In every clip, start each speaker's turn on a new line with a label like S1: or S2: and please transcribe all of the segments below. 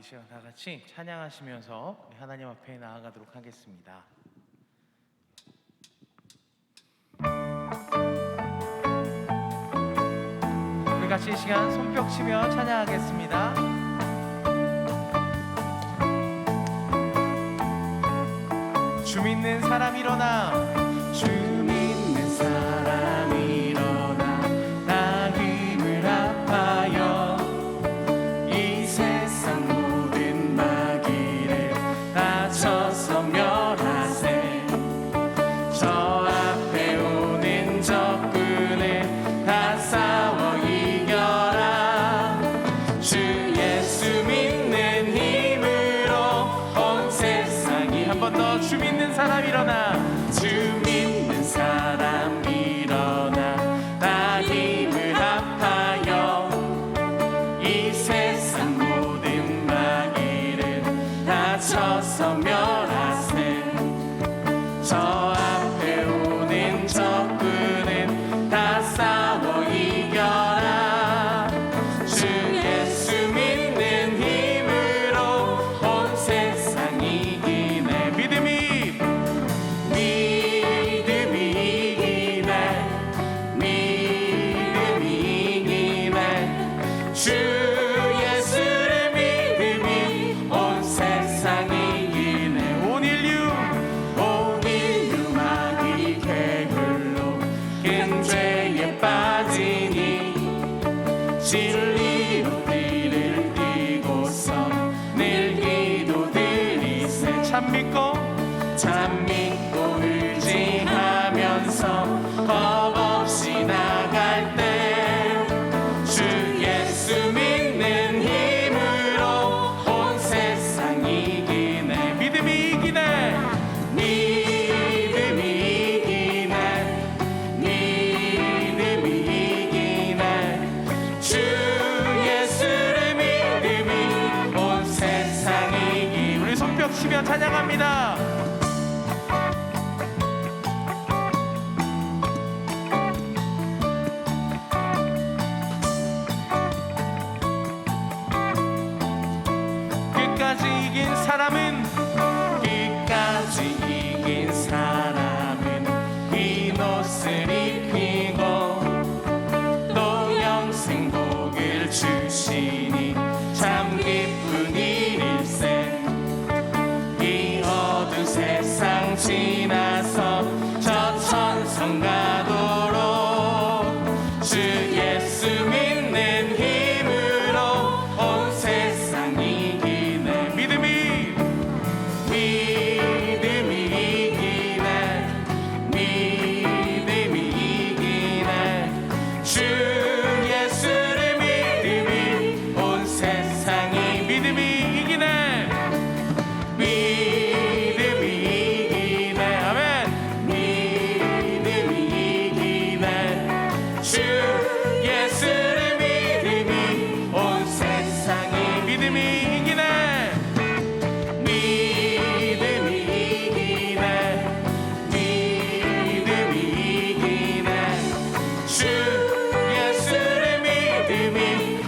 S1: 시간 다 같이 찬양하시면서 우리 하나님 앞에 나아가도록 하겠습니다. 우리 같이 이 시간 손뼉 치며 찬양하겠습니다. 주 믿는 사람 일어나, 주 믿는 사람 일어나, 나 힘을 합하여 이 세상 모든 마귀를 다 쳐서 멸하세. 저 앞에 오는 적군을 다 싸워 이겨라. 주 예수 믿는 힘으로 온 세상이. 한 번 더, 주 믿는 사람 일어나, 주 믿는 사람 일어나, 다 힘을 합하여 이 세상 모든 마귀를 다 쳐서 멸하세. 저 앞에 오는 적군은 다 싸워 이겨라. 주 예수 믿는 힘으로 온 세상 이기네. 믿음이 이기네. 믿음이 이기네. 주 예수를 믿음이 온 세상 이기네. 온 인류 마귀 괴물로 큰 죄에 빠지니 진리로 뒤를 띠고서 늘 기도드리세. 참 믿고 의지하면서 겁 없이 나갈 때 주 예수 믿는 힘으로 온 세상 이기네. 믿음이 이기네. 믿음이 이기네. 주 예수를 믿음이 온 세상 이기네. 우리 손뼉 치며 찬양합니다. 끝까지 이긴 사람은 흰 옷을 입히고 또 영생 복을 주시니 참 기쁜 일일세. 이 어두운 세상 지나서 저 천성 가도록 주 예수 믿는 힘으로 온 세상 이기네. 믿음이 이기네. 주 예수를 믿음이 온 세상이. 믿음이 이기네. 믿음이 이기네. 아멘. 믿음이 이기네. 주 예수를 믿음이 온 세상이. 믿음이 이기네. 믿음이 이기네. 주 예수를 믿음이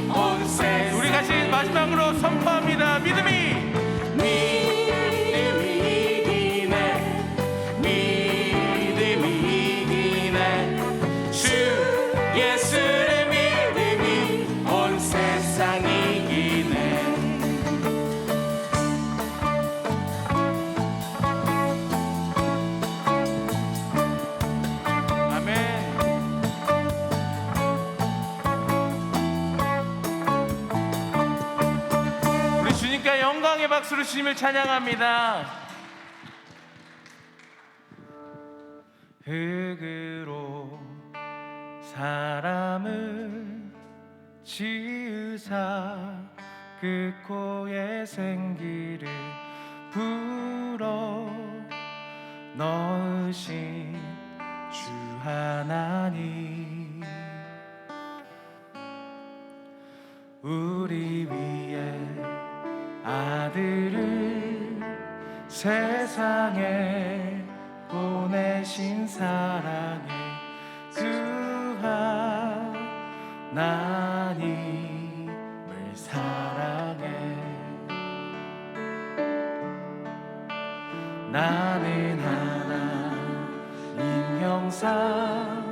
S1: 온 세상. 우리 같이 마지막으로 선포합니다. 믿음이 이기네. 주 예수를 믿음이 온 세상 이기네. 아멘. 우리 주님께 영광의 박수로 주님을 찬양합니다. 흙으로 사람을 지으사 그 코에 생기를 불어 넣으신 주 하나님, 우리 위에 아들을 세상에 보내신 사랑의 그 하나님을 사랑해. 나는 하나님 형상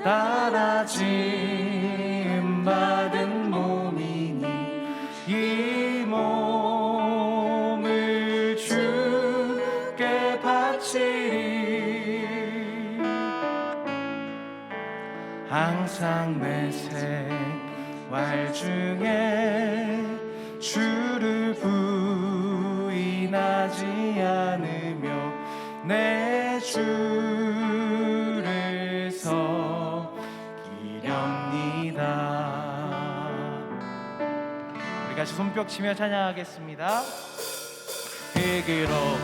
S1: 따라 지음 받은 몸이니 이 몸을 주께 바치리. 항상 내 생활 중에 주를 부인하지 않으며 내 주를 섬기렵니다. 우리 같이 손뼉 치며 찬양하겠습니다. 흙으로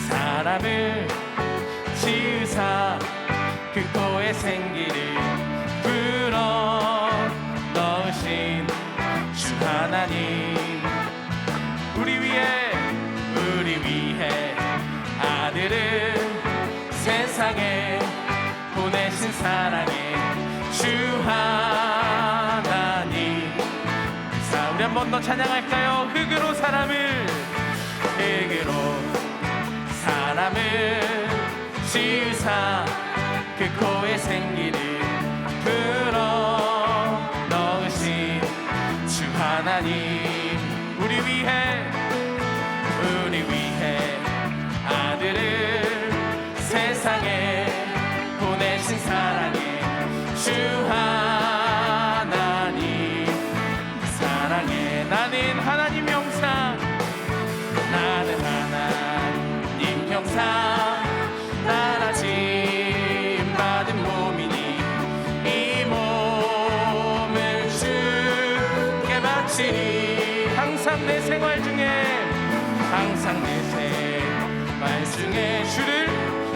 S1: 사람을 지으사 그 코에 생기를 불어 넣으신 주 하나님, 우리 위해 아들을 세상에 보내신 사랑의 주 하나님. 자, 우리 한 번 더 찬양할까요? 흙으로 사람을 지으사 그 코에 생기를 불어 넣으신 주 하나님, 우리 위해 아들을 세상에 보내신 사랑의 주 하나님. 사랑해. 나는 하나님 형상 따라 지음 받은 몸이니 이 몸을 주께 바치리. 항상 내 생활 중에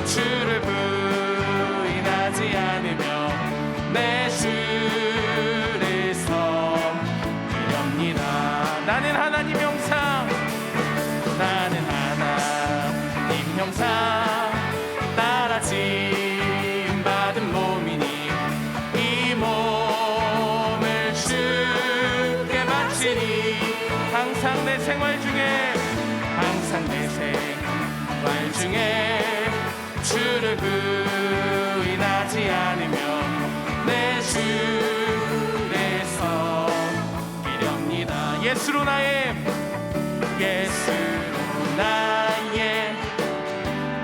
S1: 주를 부인하지 않으며 내 주를 섬기렵니다. 나는 하나님 형상 따라 지음 받은 몸이니 이 몸을 주께 바치리. 항상 내 생활 중에 주를 부인하지 않으며 내 주를 섬기렵니다. 예수로 나의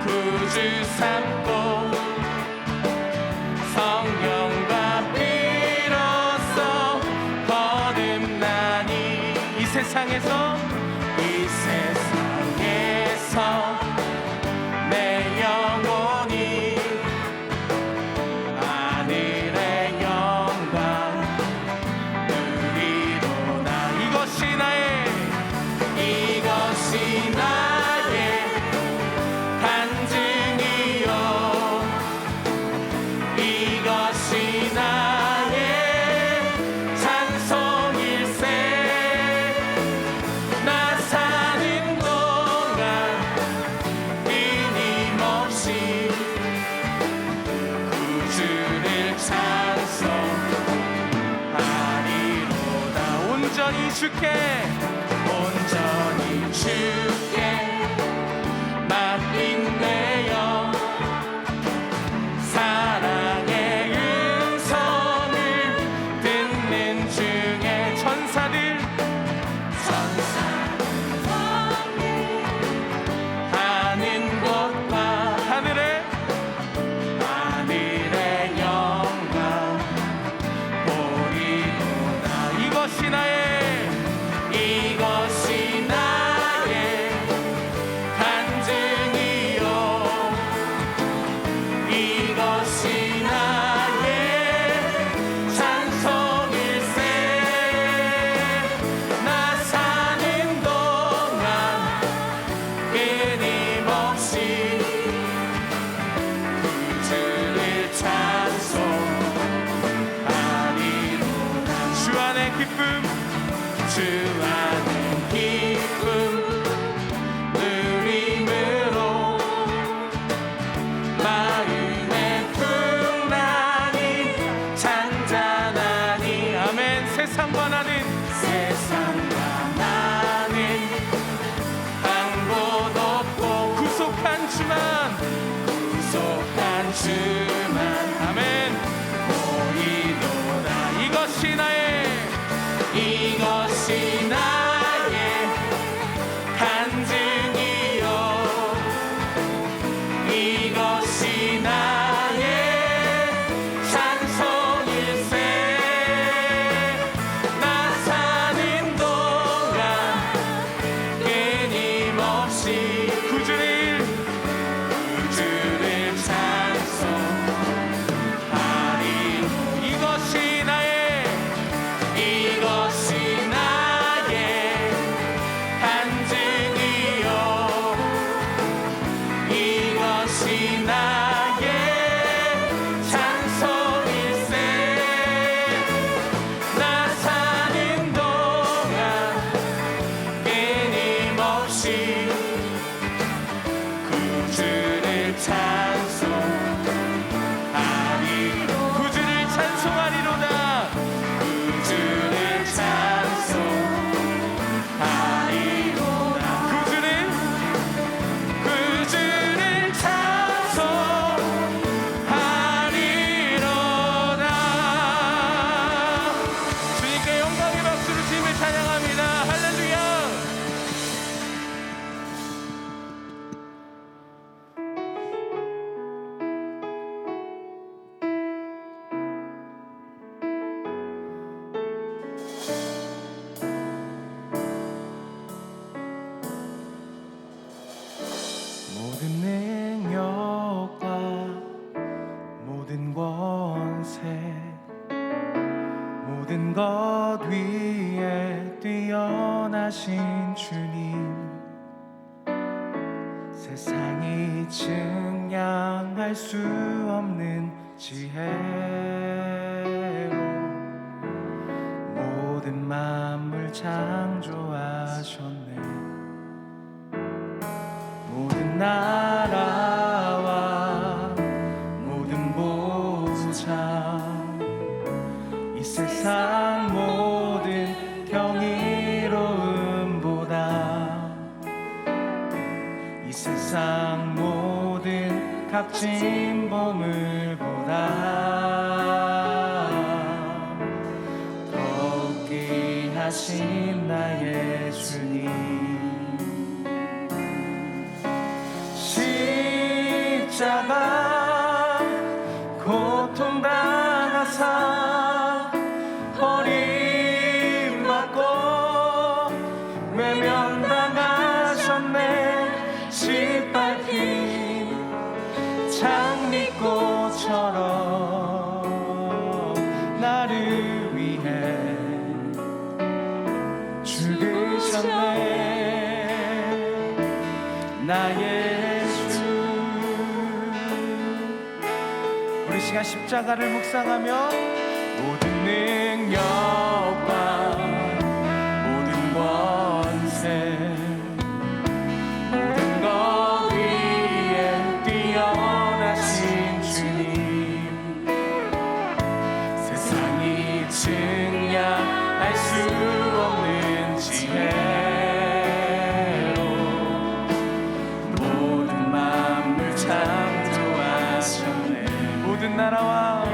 S1: 구주 삼고 성령과 피로써 거듭나니 이 세상에서 내 영혼이 하늘의 영광 누리로다. 이것이 나의 간증이요, 이것이 나의 찬송일세. 나 사는 동안 끊임없이 구주를 찬송하리로다. 온전히 주께 맡긴대요. 사랑의 음성을 듣는 중에 천사들 하는 곳과 하늘의 영광 보리로다. 이것이 나의 주만 아멘 보이도다. 이것이 나의 간증이요 이것이 나의 찬송일세. 나 사는 동안 끊임없이 구주를 찬송하리. 이것이 나의 간증이요 이것이 나의 찬송일세. 나 사는 동안 끊임없이 구주를 찬송하리. 구주를 찬송하리로다. 구주를 찬송하리로다. 구주를 찬송하리로다. 주님께 영광의 박수로 주님을 찬양합니다. 할렐루야. 모든 능력과 모든 권세 모든 것 위에 뛰어나신 주님 세상이 증량할 수 없는 지혜로 모든 만물 창조하셨네. 모든 나라와 모든 보좌 이 세상 모든 경이로움보다 이 세상 모든 값진 보물보다 더욱 귀하신 나의 주님. 십자가 고통당하사 버림받고 외면당하셨네. 짓밟힌 장미꽃처럼 나를 위해 죽으셨네. 나의 우리 시간 십자가를 묵상하며 모든 능력과 모든 권세 모든 것 위에 뛰어나신 주님 세상이 증량할 수 없는 지혜로 모든 만물 창조하셨네. 모든 나라와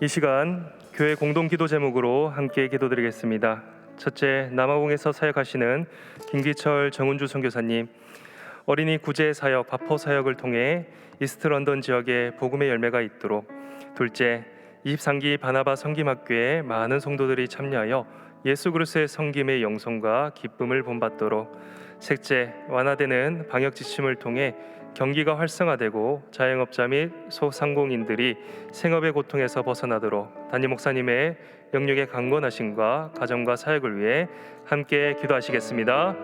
S2: 이 시간 교회 공동기도 제목으로 함께 기도드리겠습니다. 첫째, 남아공에서 사역하시는 김기철 정은주 선교사님, 어린이 구제 사역, 바포 사역을 통해 이스트 런던 지역에 복음의 열매가 있도록. 둘째, 23기 바나바 섬김학교에 많은 성도들이 참여하여 예수 그리스도의 섬김의 영성과 기쁨을 본받도록. 셋째, 완화되는 방역 지침을 통해 경기가 활성화되고 자영업자 및 소상공인들이 생업의 고통에서 벗어나도록 담임 목사님의 영육의 강건하심과 가정과 사역을 위해 함께 기도하시겠습니다.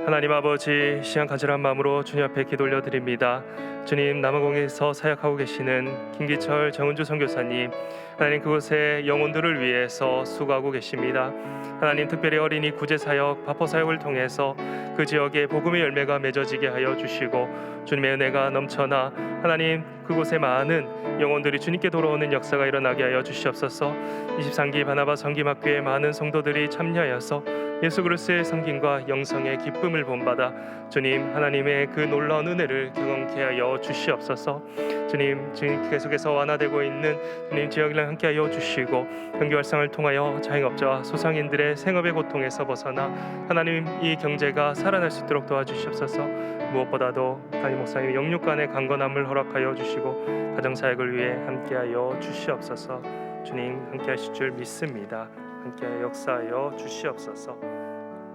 S2: 하나님 아버지, 시간 간절한 마음으로 주님 앞에 기도 올려드립니다. 주님, 남아공에서 사역하고 계시는 김기철 정은주 선교사님, 하나님 그곳의 영혼들을 위해서 수고하고 계십니다. 하나님, 특별히 어린이 구제 사역, 바포 사역을 통해서 그 지역에 복음의 열매가 맺어지게 하여 주시고 주님의 은혜가 넘쳐나 하나님 그곳에 많은 영혼들이 주님께 돌아오는 역사가 일어나게 하여 주시옵소서. 23기 바나바 섬김학교에 많은 성도들이 참여하여서 예수 그리스도의 섬김과 영성의 기쁨을 본받아 주님 하나님의 그 놀라운 은혜를 경험케 하여 주시옵소서. 주님 계속해서 완화되고 있는 주님 지역이랑 함께하여 주시고 경기 활성화를 통하여 자영업자와 소상인들의 생업의 고통에서 벗어나 하나님 이 경제가 살아날 수 있도록 도와주시옵소서. 무엇보다도 담임 목사님 영육간의 강건함을 허락하여 주시고 가정사역을 위해 함께하여 주시옵소서. 주님 함께하실 줄 믿습니다. 함께하여 역사하여 주시옵소서.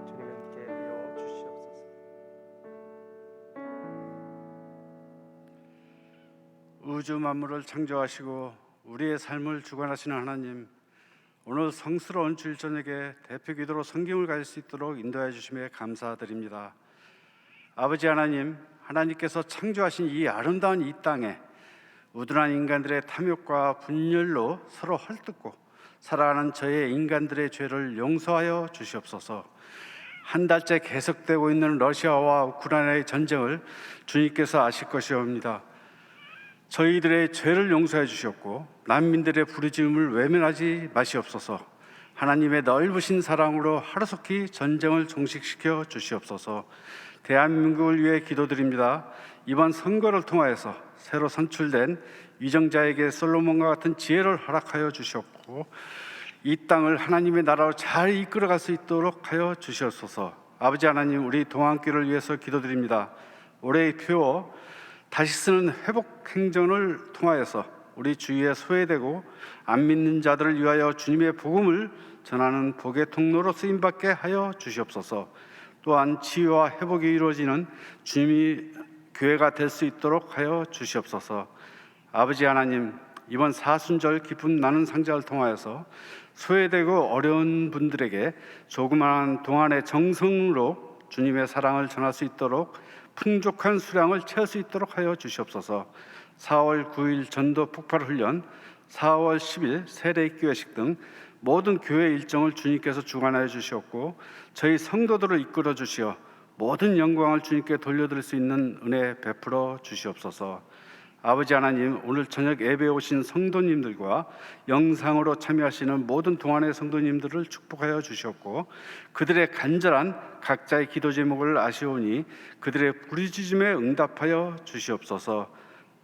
S2: 주님 함께하여 주시옵소서.
S3: 우주 만물을 창조하시고 우리의 삶을 주관하시는 하나님, 오늘 성스러운 주일 저녁에 대표 기도로 성김을 가질 수 있도록 인도해 주심에 감사드립니다. 아버지 하나님, 하나님께서 창조하신 이 아름다운 이 땅에 우둔한 인간들의 탐욕과 분열로 서로 헐뜯고 살아가는 저의 인간들의 죄를 용서하여 주시옵소서. 한 달째 계속되고 있는 러시아와 우크라이나의 전쟁을 주님께서 아실 것이옵니다. 저희들의 죄를 용서해 주셨고 난민들의 부르짖음을 외면하지 마시옵소서. 하나님의 넓으신 사랑으로 하루속히 전쟁을 종식시켜 주시옵소서. 대한민국을 위해 기도드립니다. 이번 선거를 통하여서 새로 선출된 위정자에게 솔로몬과 같은 지혜를 허락하여 주셨고 이 땅을 하나님의 나라로 잘 이끌어갈 수 있도록 하여 주시옵소서. 아버지 하나님, 우리 동안길을 위해서 기도드립니다. 올해의 표 다시 쓰는 회복 행전을 통하여서 우리 주위에 소외되고 안 믿는 자들을 위하여 주님의 복음을 전하는 복의 통로로 쓰임받게 하여 주시옵소서. 또한 치유와 회복이 이루어지는 주님이 교회가 될 수 있도록 하여 주시옵소서. 아버지 하나님, 이번 사순절 기쁨 나눈 상자를 통하여서 소외되고 어려운 분들에게 조그마한 동안의 정성으로 주님의 사랑을 전할 수 있도록 풍족한 수량을 채울 수 있도록 하여 주시옵소서. 4월 9일 전도 폭발 훈련, 4월 10일 세례교회식 등 모든 교회 일정을 주님께서 주관하여 주시었고 저희 성도들을 이끌어 주시어 모든 영광을 주님께 돌려드릴 수 있는 은혜 베풀어 주시옵소서. 아버지 하나님, 오늘 저녁 예배에 오신 성도님들과 영상으로 참여하시는 모든 동안의 성도님들을 축복하여 주셨고 그들의 간절한 각자의 기도 제목을 아시오니 그들의 부르짖음에 응답하여 주시옵소서.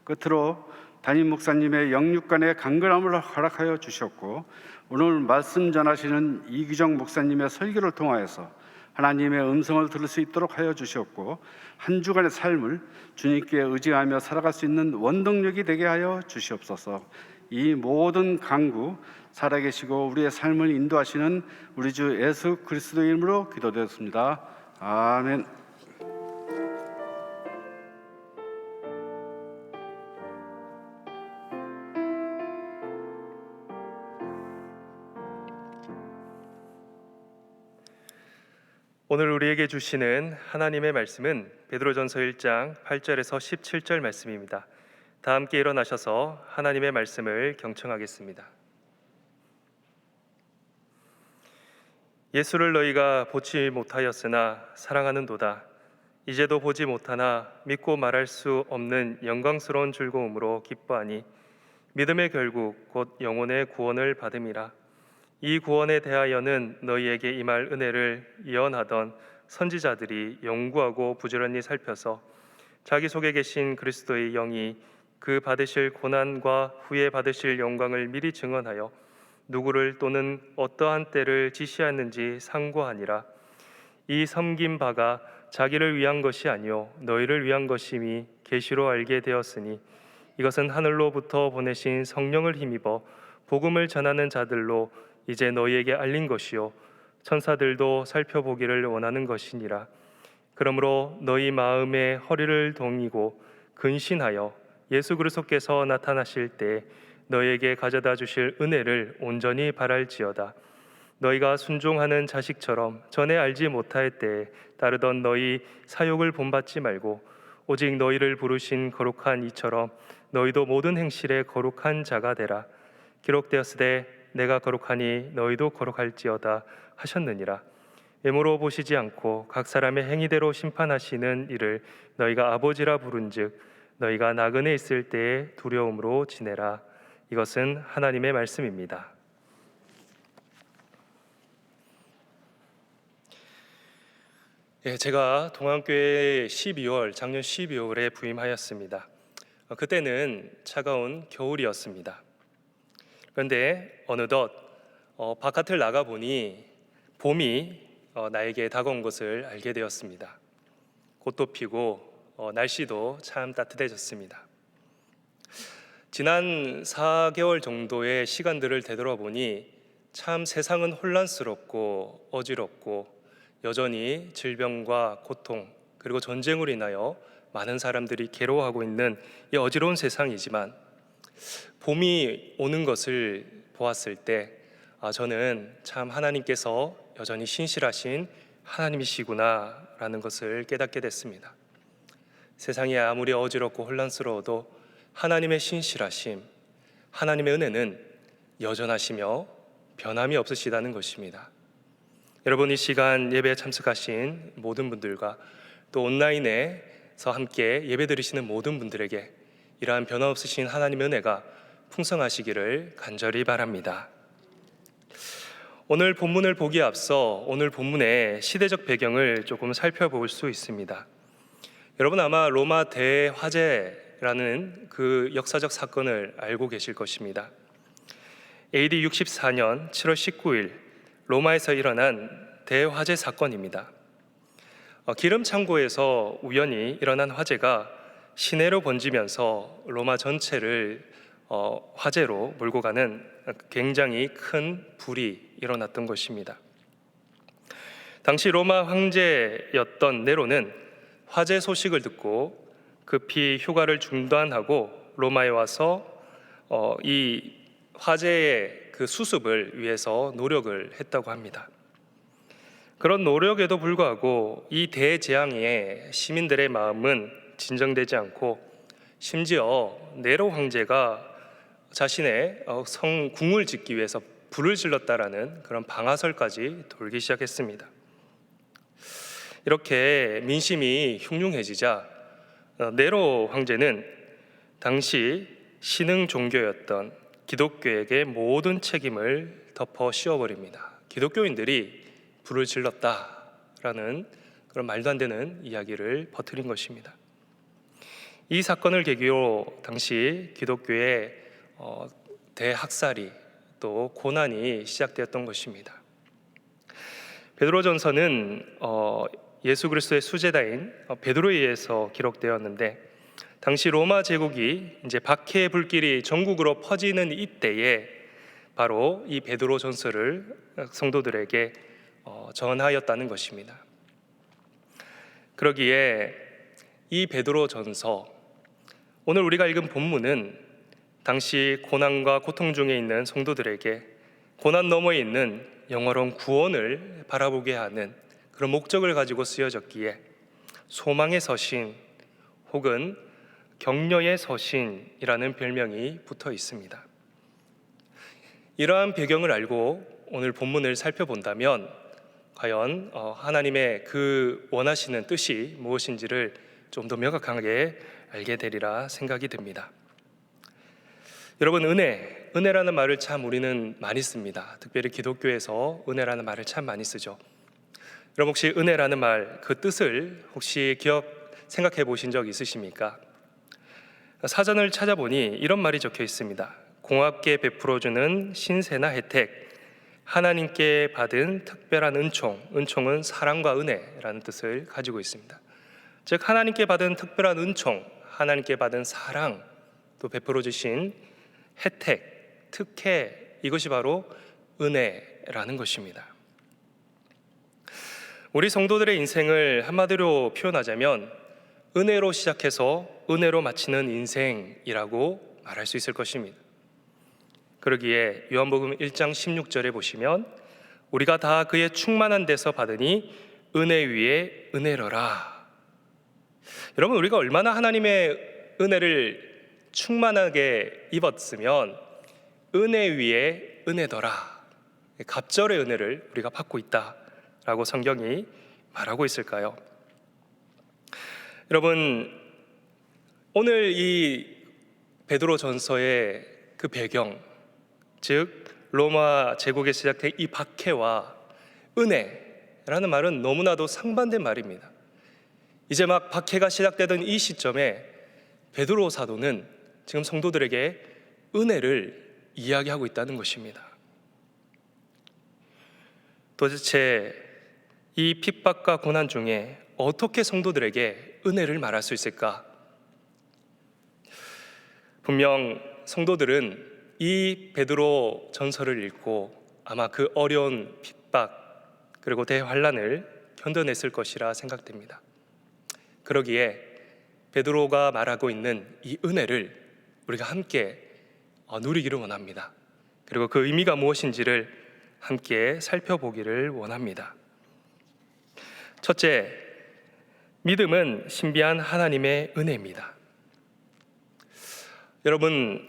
S3: 끝으로 담임 목사님의 영육간의 강건함을 허락하여 주셨고 오늘 말씀 전하시는 이규정 목사님의 설교를 통하여서 하나님의 음성을 들을 수 있도록 하여 주셨고 한 주간의 삶을 주님께 의지하며 살아갈 수 있는 원동력이 되게 하여 주시옵소서. 이 모든 간구 살아계시고 우리의 삶을 인도하시는 우리 주 예수 그리스도의 이름으로 기도드렸습니다. 아멘.
S2: 오늘 우리에게 주시는 하나님의 말씀은 베드로전서 1장 8절에서 17절 말씀입니다. 다 함께 일어나셔서 하나님의 말씀을 경청하겠습니다. 예수를 너희가 보지 못하였으나 사랑하는도다. 이제도 보지 못하나 믿고 말할 수 없는 영광스러운 즐거움으로 기뻐하니 믿음의 결국 곧 영혼의 구원을 받음이라. 이 구원에 대하여는 너희에게 임할 은혜를 예언하던 선지자들이 연구하고 부지런히 살펴서 자기 속에 계신 그리스도의 영이 그 받으실 고난과 후에 받으실 영광을 미리 증언하여 누구를 또는 어떠한 때를 지시하였는지 상고하니라. 이 섬긴 바가 자기를 위한 것이 아니요 너희를 위한 것임이 계시로 알게 되었으니 이것은 하늘로부터 보내신 성령을 힘입어 복음을 전하는 자들로 이제 너희에게 알린 것이요 천사들도 살펴보기를 원하는 것이니라. 그러므로 너희 마음의 허리를 동이고 근신하여 예수 그리스도께서 나타나실 때 너희에게 가져다 주실 은혜를 온전히 바랄지어다. 너희가 순종하는 자식처럼 전에 알지 못할 때에 따르던 너희 사욕을 본받지 말고 오직 너희를 부르신 거룩한 이처럼 너희도 모든 행실에 거룩한 자가 되라. 기록되었으되 내가 거룩하니 너희도 거룩할지어다 하셨느니라. 외모로 보시지 않고 각 사람의 행위대로 심판하시는 이를 너희가 아버지라 부른즉 너희가 나그네 있을 때에 두려움으로 지내라. 이것은 하나님의 말씀입니다. 제가 동안교회에 작년 12월에 부임하였습니다. 그때는 차가운 겨울이었습니다. 그런데 어느덧 바깥을 나가보니 봄이 나에게 다가온 것을 알게 되었습니다. 꽃도 피고 날씨도 참 따뜻해졌습니다. 지난 4개월 정도의 시간들을 되돌아보니 참 세상은 혼란스럽고 어지럽고 여전히 질병과 고통 그리고 전쟁으로 인하여 많은 사람들이 괴로워하고 있는 이 어지러운 세상이지만 봄이 오는 것을 보았을 때 저는 참 하나님께서 여전히 신실하신 하나님이시구나 라는 것을 깨닫게 됐습니다. 세상이 아무리 어지럽고 혼란스러워도 하나님의 신실하심, 하나님의 은혜는 여전하시며 변함이 없으시다는 것입니다. 여러분, 이 시간 예배에 참석하신 모든 분들과 또 온라인에서 함께 예배 드리시는 모든 분들에게 이러한 변함없으신 하나님의 은혜가 풍성하시기를 간절히 바랍니다. 오늘 본문을 보기에 앞서 오늘 본문의 시대적 배경을 조금 살펴볼 수 있습니다. 여러분 아마 로마 대화재라는 그 역사적 사건을 알고 계실 것입니다. AD 64년 7월 19일 로마에서 일어난 대화재 사건입니다. 기름 창고에서 우연히 일어난 화재가 시내로 번지면서 로마 전체를 화재로 몰고 가는 굉장히 큰 불이 일어났던 것입니다. 당시 로마 황제였던 네로는 화재 소식을 듣고 급히 휴가를 중단하고 로마에 와서 이 화재의 그 수습을 위해서 노력을 했다고 합니다. 그런 노력에도 불구하고 이 대재앙에 시민들의 마음은 진정되지 않고 심지어 네로 황제가 자신의 성궁을 짓기 위해서 불을 질렀다라는 그런 방아설까지 돌기 시작했습니다. 이렇게 민심이 흉흉해지자 네로 황제는 당시 신흥 종교였던 기독교에게 모든 책임을 덮어 씌워버립니다. 기독교인들이 불을 질렀다라는 그런 말도 안 되는 이야기를 퍼뜨린 것입니다. 이 사건을 계기로 당시 기독교의 대학살이 또 고난이 시작되었던 것입니다. 베드로전서는 예수 그리스도의 수제자인 베드로에 의해서 기록되었는데 당시 로마 제국이 이제 박해의 불길이 전국으로 퍼지는 이때에 바로 이 베드로전서를 성도들에게 전하였다는 것입니다. 그러기에 이 베드로전서, 오늘 우리가 읽은 본문은 당시 고난과 고통 중에 있는 성도들에게 고난 너머에 있는 영원한 구원을 바라보게 하는 그런 목적을 가지고 쓰여졌기에 소망의 서신 혹은 격려의 서신이라는 별명이 붙어 있습니다. 이러한 배경을 알고 오늘 본문을 살펴본다면 과연 하나님의 그 원하시는 뜻이 무엇인지를 좀 더 명확하게 알게 되리라 생각이 듭니다. 여러분, 은혜라는 말을 참 우리는 많이 씁니다. 특별히 기독교에서 은혜라는 말을 참 많이 쓰죠. 여러분, 혹시 은혜라는 말 그 뜻을 혹시 생각해 보신 적 있으십니까? 사전을 찾아보니 이런 말이 적혀 있습니다. 공합계 베풀어주는 신세나 혜택, 하나님께 받은 특별한 은총, 은총은 사랑과 은혜라는 뜻을 가지고 있습니다. 즉 하나님께 받은 특별한 은총, 하나님께 받은 사랑, 또 베풀어 주신 혜택, 특혜, 이것이 바로 은혜라는 것입니다. 우리 성도들의 인생을 한마디로 표현하자면 은혜로 시작해서 은혜로 마치는 인생이라고 말할 수 있을 것입니다. 그러기에 요한복음 1장 16절에 보시면 우리가 다 그의 충만한 데서 받으니 은혜 위에 은혜로라. 여러분, 우리가 얼마나 하나님의 은혜를 충만하게 입었으면 은혜 위에 은혜더라, 갑절의 은혜를 우리가 받고 있다라고 성경이 말하고 있을까요? 여러분, 오늘 이 베드로전서의 그 배경, 즉 로마 제국에 시작된 이 박해와 은혜라는 말은 너무나도 상반된 말입니다. 이제 막 박해가 시작되던 이 시점에 베드로 사도는 지금 성도들에게 은혜를 이야기하고 있다는 것입니다. 도대체 이 핍박과 고난 중에 어떻게 성도들에게 은혜를 말할 수 있을까? 분명 성도들은 이 베드로 전서를 읽고 아마 그 어려운 핍박 그리고 대환란을 견뎌냈을 것이라 생각됩니다. 그러기에 베드로가 말하고 있는 이 은혜를 우리가 함께 누리기를 원합니다. 그리고 그 의미가 무엇인지를 함께 살펴보기를 원합니다. 첫째, 믿음은 신비한 하나님의 은혜입니다. 여러분,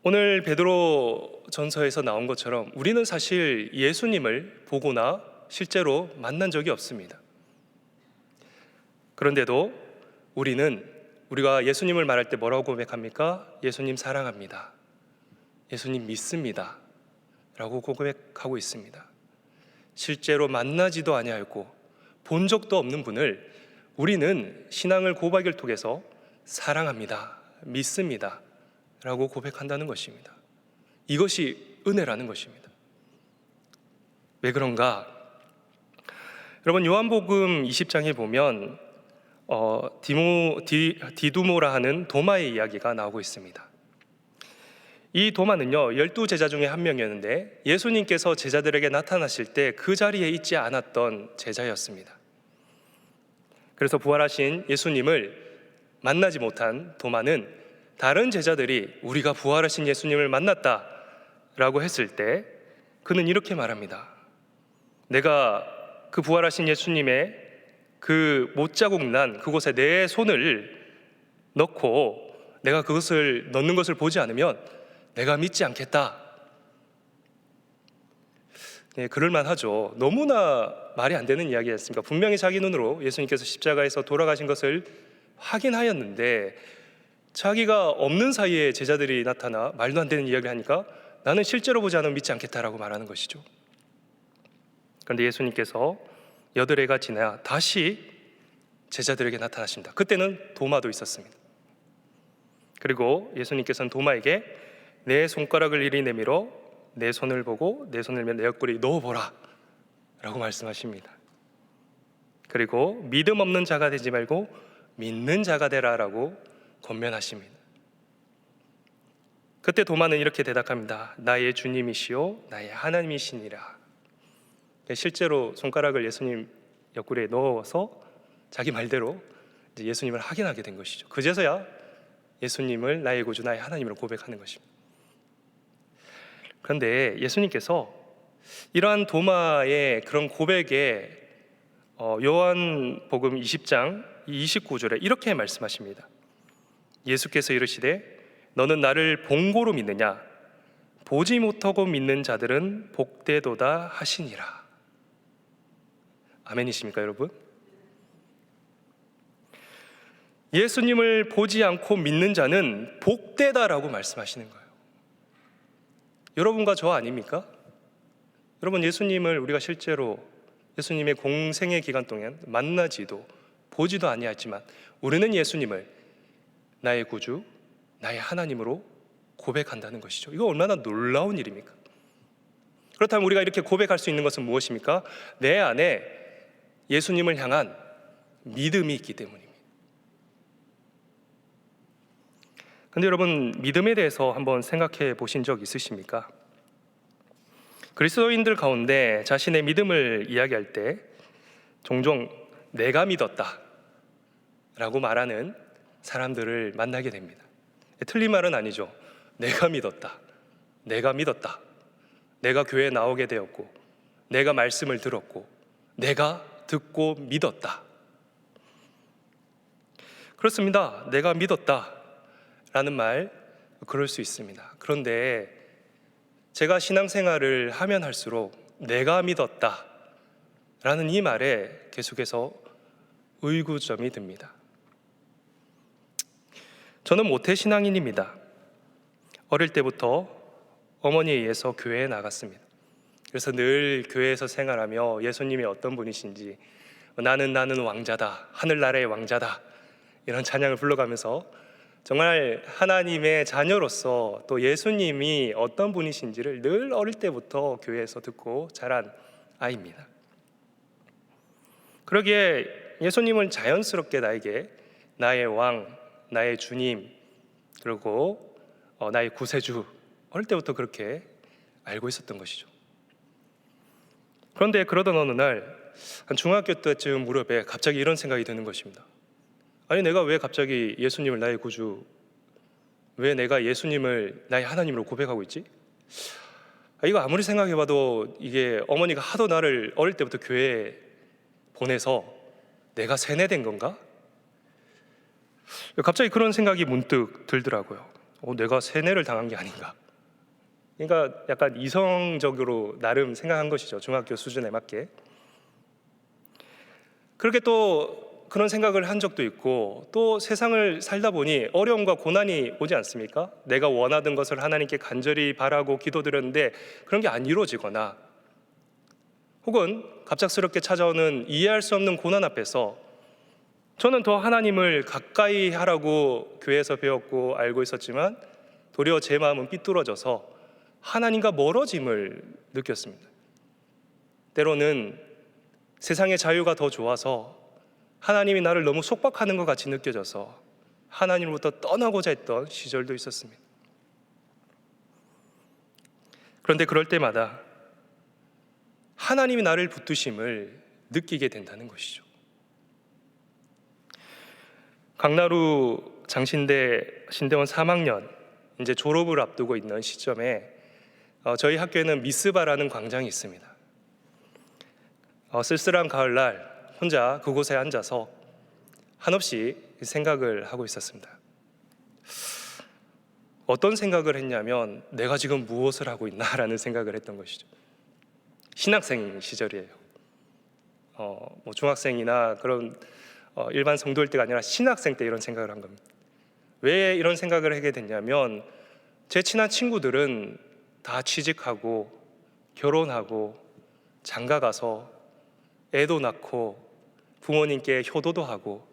S2: 오늘 베드로 전서에서 나온 것처럼 우리는 사실 예수님을 보거나 실제로 만난 적이 없습니다. 그런데도 우리가 예수님을 말할 때 뭐라고 고백합니까? 예수님 사랑합니다, 예수님 믿습니다 라고 고백하고 있습니다. 실제로 만나지도 아니하였고 본 적도 없는 분을 우리는 신앙을 고백을 통해서 사랑합니다, 믿습니다 라고 고백한다는 것입니다. 이것이 은혜라는 것입니다. 왜 그런가? 여러분, 요한복음 20장에 보면 디두모라 하는 도마의 이야기가 나오고 있습니다. 이 도마는요 12제자 중에 한 명이었는데 예수님께서 제자들에게 나타나실 때 그 자리에 있지 않았던 제자였습니다. 그래서 부활하신 예수님을 만나지 못한 도마는 다른 제자들이 우리가 부활하신 예수님을 만났다라고 했을 때 그는 이렇게 말합니다. 내가 그 부활하신 예수님의 그 못자국 난 그곳에 내 손을 넣고 내가 그것을 넣는 것을 보지 않으면 내가 믿지 않겠다. 네, 그럴만하죠. 너무나 말이 안 되는 이야기 아니었습니까? 분명히 자기 눈으로 예수님께서 십자가에서 돌아가신 것을 확인하였는데 자기가 없는 사이에 제자들이 나타나 말도 안 되는 이야기를 하니까 나는 실제로 보지 않으면 믿지 않겠다라고 말하는 것이죠. 그런데 예수님께서 8해가 지나 다시 제자들에게 나타나십니다. 그때는 도마도 있었습니다. 그리고 예수님께서는 도마에게 내 손가락을 이리 내밀어 내 손을 보고 내 손을 내 옆구리에 넣어보라 라고 말씀하십니다. 그리고 믿음 없는 자가 되지 말고 믿는 자가 되라 라고 권면하십니다. 그때 도마는 이렇게 대답합니다. 나의 주님이시오 나의 하나님이시니라. 실제로 손가락을 예수님 옆구리에 넣어서 자기 말대로 이제 예수님을 확인하게 된 것이죠. 그제서야 예수님을 나의 구주 나의 하나님으로 고백하는 것입니다. 그런데 예수님께서 이러한 도마의 그런 고백에 요한복음 20장 29절에 이렇게 말씀하십니다. 예수께서 이르시되 너는 나를 본고로 믿느냐 보지 못하고 믿는 자들은 복되도다 하시니라. 아멘이십니까 여러분? 예수님을 보지 않고 믿는 자는 복되다라고 말씀하시는 거예요. 여러분과 저 아닙니까? 여러분, 예수님을 우리가 실제로 예수님의 공생의 기간 동안 만나지도 보지도 아니했지만 우리는 예수님을 나의 구주, 나의 하나님으로 고백한다는 것이죠. 이거 얼마나 놀라운 일입니까? 그렇다면 우리가 이렇게 고백할 수 있는 것은 무엇입니까? 내 안에 예수님을 향한 믿음이 있기 때문입니다. 근데 여러분, 믿음에 대해서 한번 생각해 보신 적 있으십니까? 그리스도인들 가운데 자신의 믿음을 이야기할 때 종종 내가 믿었다 라고 말하는 사람들을 만나게 됩니다. 틀린 말은 아니죠. 내가 믿었다, 내가 믿었다, 내가 교회에 나오게 되었고, 내가 말씀을 들었고, 내가 듣고 믿었다. 그렇습니다. 내가 믿었다 라는 말, 그럴 수 있습니다. 그런데 제가 신앙생활을 하면 할수록 내가 믿었다 라는 이 말에 계속해서 의구점이 듭니다. 저는 모태신앙인입니다. 어릴 때부터 어머니에 의해서 교회에 나갔습니다. 그래서 늘 교회에서 생활하며 예수님이 어떤 분이신지, 나는 왕자다, 하늘나라의 왕자다, 이런 찬양을 불러가면서 정말 하나님의 자녀로서 또 예수님이 어떤 분이신지를 늘 어릴 때부터 교회에서 듣고 자란 아이입니다. 그러기에 예수님은 자연스럽게 나에게 나의 왕, 나의 주님, 그리고 나의 구세주, 어릴 때부터 그렇게 알고 있었던 것이죠. 그런데 그러던 어느 날 한 중학교 때쯤 무렵에 갑자기 이런 생각이 드는 것입니다. 아니, 내가 왜 갑자기 예수님을 나의 구주, 왜 내가 예수님을 나의 하나님으로 고백하고 있지? 이거 아무리 생각해봐도 이게 어머니가 하도 나를 어릴 때부터 교회에 보내서 내가 세뇌된 건가? 갑자기 그런 생각이 문득 들더라고요. 내가 세뇌를 당한 게 아닌가? 그러니까 약간 이성적으로 나름 생각한 것이죠. 중학교 수준에 맞게. 그렇게 또 그런 생각을 한 적도 있고, 또 세상을 살다 보니 어려움과 고난이 오지 않습니까? 내가 원하던 것을 하나님께 간절히 바라고 기도드렸는데 그런 게 안 이루어지거나, 혹은 갑작스럽게 찾아오는 이해할 수 없는 고난 앞에서 저는 더 하나님을 가까이 하라고 교회에서 배웠고 알고 있었지만 도리어 제 마음은 삐뚤어져서 하나님과 멀어짐을 느꼈습니다. 때로는 세상의 자유가 더 좋아서 하나님이 나를 너무 속박하는 것 같이 느껴져서 하나님으로부터 떠나고자 했던 시절도 있었습니다. 그런데 그럴 때마다 하나님이 나를 붙드심을 느끼게 된다는 것이죠. 강나루 장신대 신대원 3학년 이제 졸업을 앞두고 있는 시점에 저희 학교에는 미스바라는 광장이 있습니다. 쓸쓸한 가을날 혼자 그곳에 앉아서 한없이 생각을 하고 있었습니다. 어떤 생각을 했냐면 내가 지금 무엇을 하고 있나라는 생각을 했던 것이죠. 신학생 시절이에요. 뭐 중학생이나 그런 일반 성도일 때가 아니라 신학생 때 이런 생각을 한 겁니다. 왜 이런 생각을 하게 됐냐면 제 친한 친구들은 다 취직하고 결혼하고 장가가서 애도 낳고 부모님께 효도도 하고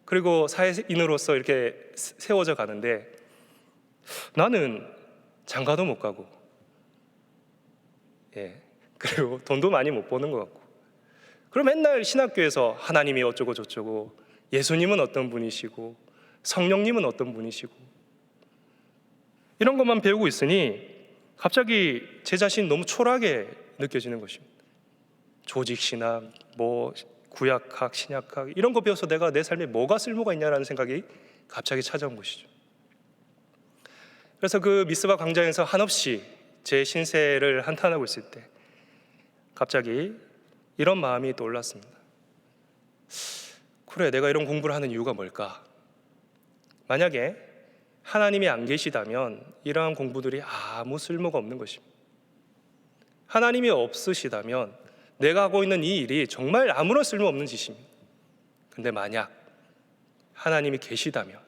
S2: 그리고 사회인으로서 이렇게 세워져 가는데 나는 장가도 못 가고 그리고 돈도 많이 못 버는 것 같고, 그럼 맨날 신학교에서 하나님이 어쩌고 저쩌고, 예수님은 어떤 분이시고 성령님은 어떤 분이시고 이런 것만 배우고 있으니 갑자기 제 자신이 너무 초라하게 느껴지는 것입니다. 조직신학, 뭐 구약학, 신약학 이런 거 배워서 내가 내 삶에 뭐가 쓸모가 있냐라는 생각이 갑자기 찾아온 것이죠. 그래서 그 미스바 광장에서 한없이 제 신세를 한탄하고 있을 때 갑자기 이런 마음이 떠올랐습니다. 그래, 내가 이런 공부를 하는 이유가 뭘까? 만약에 하나님이 안 계시다면 이러한 공부들이 아무 쓸모가 없는 것입니다. 하나님이 없으시다면 내가 하고 있는 이 일이 정말 아무런 쓸모 없는 짓입니다. 근데 만약 하나님이 계시다면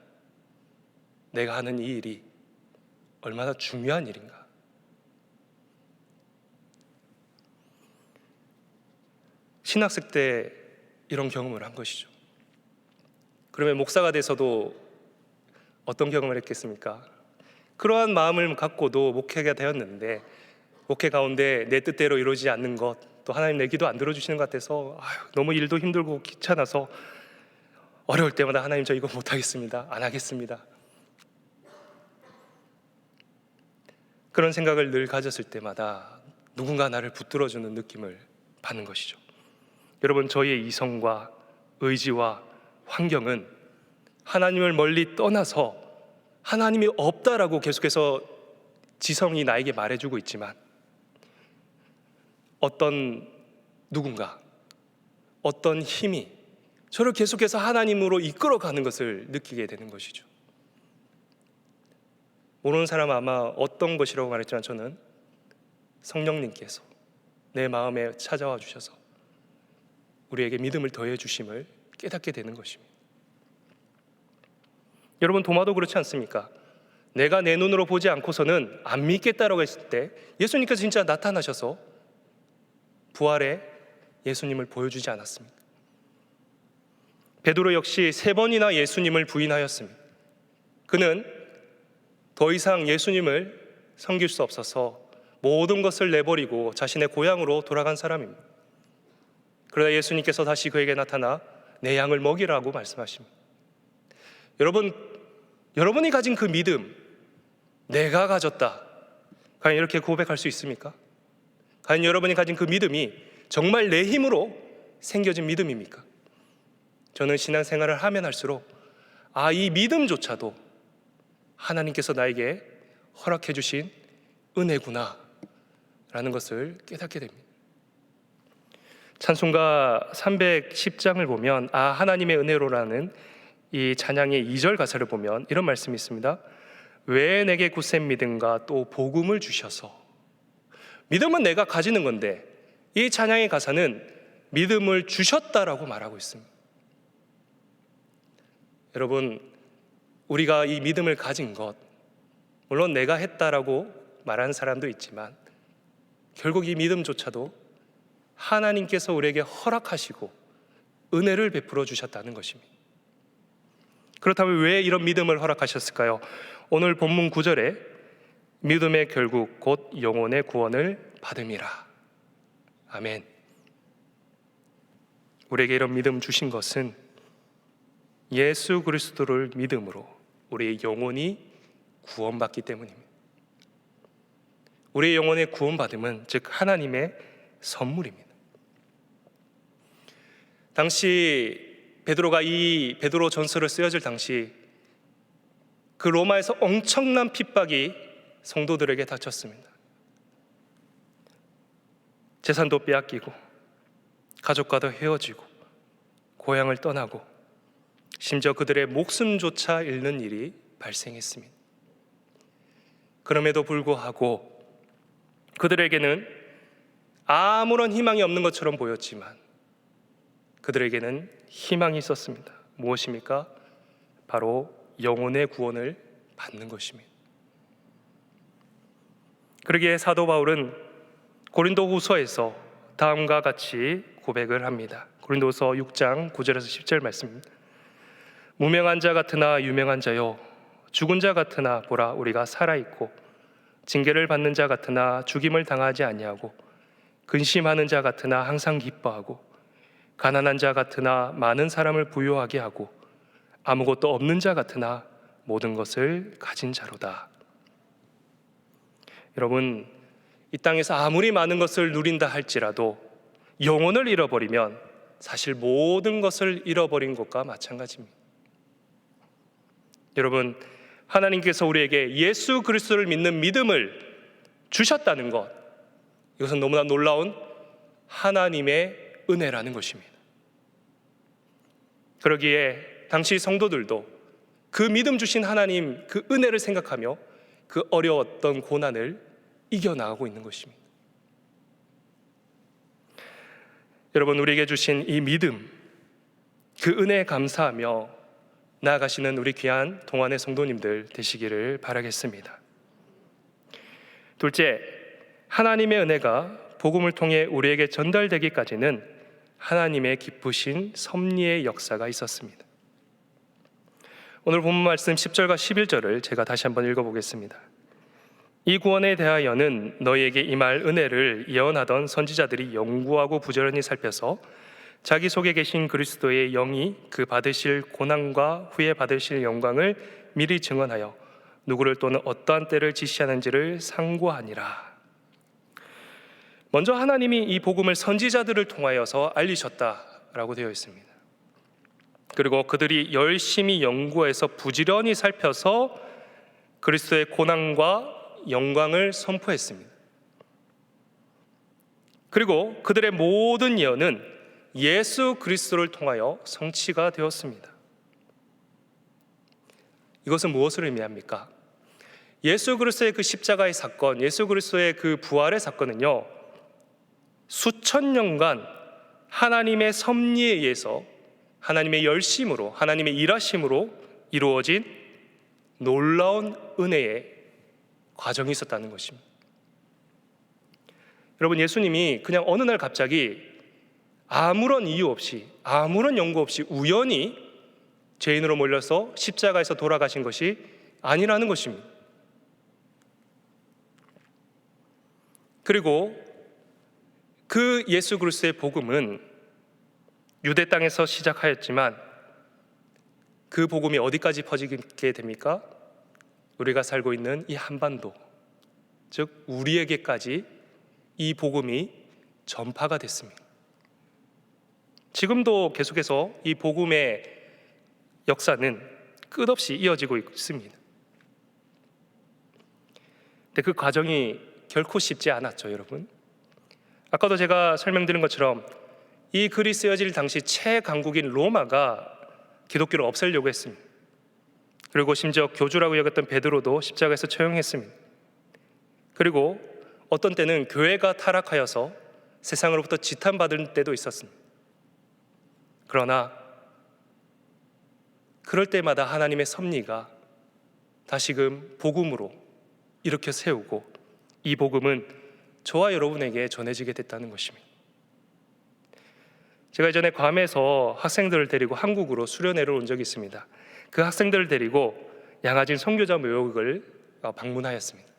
S2: 내가 하는 이 일이 얼마나 중요한 일인가? 신학생 때 이런 경험을 한 것이죠. 그러면 목사가 돼서도 어떤 경험을 했겠습니까? 그러한 마음을 갖고도 목회가 되었는데 목회 가운데 내 뜻대로 이루어지지 않는 것, 또 하나님 내 기도 안 들어주시는 것 같아서 너무 일도 힘들고 귀찮아서 어려울 때마다 하나님 저 이거 못하겠습니다, 안 하겠습니다, 그런 생각을 늘 가졌을 때마다 누군가 나를 붙들어주는 느낌을 받는 것이죠. 여러분, 저희의 이성과 의지와 환경은 하나님을 멀리 떠나서 하나님이 없다라고 계속해서 지성이 나에게 말해주고 있지만 어떤 누군가, 어떤 힘이 저를 계속해서 하나님으로 이끌어가는 것을 느끼게 되는 것이죠. 모르는 사람은 아마 어떤 것이라고 말했지만 저는 성령님께서 내 마음에 찾아와 주셔서 우리에게 믿음을 더해 주심을 깨닫게 되는 것입니다. 여러분, 도마도 그렇지 않습니까? 내가 내 눈으로 보지 않고서는 안 믿겠다라고 했을 때 예수님께서 진짜 나타나셔서 부활의 예수님을 보여주지 않았습니까? 베드로 역시 3번이나 예수님을 부인하였습니다. 그는 더 이상 예수님을 섬길 수 없어서 모든 것을 내버리고 자신의 고향으로 돌아간 사람입니다. 그러다 예수님께서 다시 그에게 나타나 내 양을 먹이라고 말씀하십니다. 여러분이 가진 그 믿음, 내가 가졌다, 과연 이렇게 고백할 수 있습니까? 과연 여러분이 가진 그 믿음이 정말 내 힘으로 생겨진 믿음입니까? 저는 신앙생활을 하면 할수록 이 믿음조차도 하나님께서 나에게 허락해 주신 은혜구나 라는 것을 깨닫게 됩니다. 찬송가 310장을 보면 하나님의 은혜로라는 이 찬양의 2절 가사를 보면 이런 말씀이 있습니다. 왜 내게 굳센 믿음과 또 복음을 주셔서. 믿음은 내가 가지는 건데 이 찬양의 가사는 믿음을 주셨다라고 말하고 있습니다. 여러분, 우리가 이 믿음을 가진 것, 물론 내가 했다라고 말하는 사람도 있지만 결국 이 믿음조차도 하나님께서 우리에게 허락하시고 은혜를 베풀어 주셨다는 것입니다. 그렇다면 왜 이런 믿음을 허락하셨을까요? 오늘 본문 9절에 믿음의 결국 곧 영혼의 구원을 받음이라. 아멘. 우리에게 이런 믿음 주신 것은 예수 그리스도를 믿음으로 우리의 영혼이 구원받기 때문입니다. 우리의 영혼의 구원받음은 즉 하나님의 선물입니다. 당시 베드로가 이 베드로 전서를 쓰여질 당시 그 로마에서 엄청난 핍박이 성도들에게 닥쳤습니다. 재산도 빼앗기고 가족과도 헤어지고 고향을 떠나고 심지어 그들의 목숨조차 잃는 일이 발생했습니다. 그럼에도 불구하고 그들에게는 아무런 희망이 없는 것처럼 보였지만 그들에게는 희망이 있었습니다. 무엇입니까? 바로 영혼의 구원을 받는 것입니다. 그러기에 사도 바울은 고린도후서에서 다음과 같이 고백을 합니다. 고린도후서 6장 9절에서 10절 말씀입니다. 무명한 자 같으나 유명한 자요, 죽은 자 같으나 보라 우리가 살아있고, 징계를 받는 자 같으나 죽임을 당하지 아니하고, 근심하는 자 같으나 항상 기뻐하고, 가난한 자 같으나 많은 사람을 부유하게 하고, 아무것도 없는 자 같으나 모든 것을 가진 자로다. 여러분, 이 땅에서 아무리 많은 것을 누린다 할지라도 영혼을 잃어버리면 사실 모든 것을 잃어버린 것과 마찬가지입니다. 여러분, 하나님께서 우리에게 예수 그리스도를 믿는 믿음을 주셨다는 것, 이것은 너무나 놀라운 하나님의 은혜라는 것입니다. 그러기에 당시 성도들도 그 믿음 주신 하나님 그 은혜를 생각하며 그 어려웠던 고난을 이겨나가고 있는 것입니다. 여러분, 우리에게 주신 이 믿음, 그 은혜에 감사하며 나아가시는 우리 귀한 동안의 성도님들 되시기를 바라겠습니다. 둘째, 하나님의 은혜가 복음을 통해 우리에게 전달되기까지는 하나님의 기쁘신 섭리의 역사가 있었습니다. 오늘 본문 말씀 10절과 11절을 제가 다시 한번 읽어보겠습니다. 이 구원에 대하여는 너희에게 임할 은혜를 예언하던 선지자들이 연구하고 부지런히 살펴서 자기 속에 계신 그리스도의 영이 그 받으실 고난과 후에 받으실 영광을 미리 증언하여 누구를 또는 어떠한 때를 지시하는지를 상고하니라. 먼저 하나님이 이 복음을 선지자들을 통하여서 알리셨다라고 되어 있습니다. 그리고 그들이 열심히 연구해서 부지런히 살펴서 그리스도의 고난과 영광을 선포했습니다. 그리고 그들의 모든 예언은 예수 그리스도를 통하여 성취가 되었습니다. 이것은 무엇을 의미합니까? 예수 그리스도의 그 십자가의 사건, 예수 그리스도의 그 부활의 사건은요, 수천 년간 하나님의 섭리에 의해서, 하나님의 열심으로, 하나님의 일하심으로 이루어진 놀라운 은혜의 과정이 있었다는 것입니다. 여러분, 예수님이 그냥 어느 날 갑자기 아무런 이유 없이, 아무런 연구 없이 우연히 죄인으로 몰려서 십자가에서 돌아가신 것이 아니라는 것입니다. 그리고 그 예수 그리스도의 복음은 유대 땅에서 시작하였지만 그 복음이 어디까지 퍼지게 됩니까? 우리가 살고 있는 이 한반도, 즉 우리에게까지 이 복음이 전파가 됐습니다. 지금도 계속해서 이 복음의 역사는 끝없이 이어지고 있습니다. 근데 그 과정이 결코 쉽지 않았죠, 여러분. 아까도 제가 설명드린 것처럼 이 글이 쓰여질 당시 최강국인 로마가 기독교를 없애려고 했습니다. 그리고 심지어 교주라고 여겼던 베드로도 십자가에서 처형했습니다. 그리고 어떤 때는 교회가 타락하여서 세상으로부터 지탄받을 때도 있었습니다. 그러나 그럴 때마다 하나님의 섭리가 다시금 복음으로 일으켜 세우고 이 복음은 저와 여러분에게 전해지게 됐다는 것입니다. 제가 예전에 괌에서 학생들을 데리고 한국으로 수련회를 온 적이 있습니다. 그 학생들을 데리고 양아진 선교자 묘역을 방문하였습니다.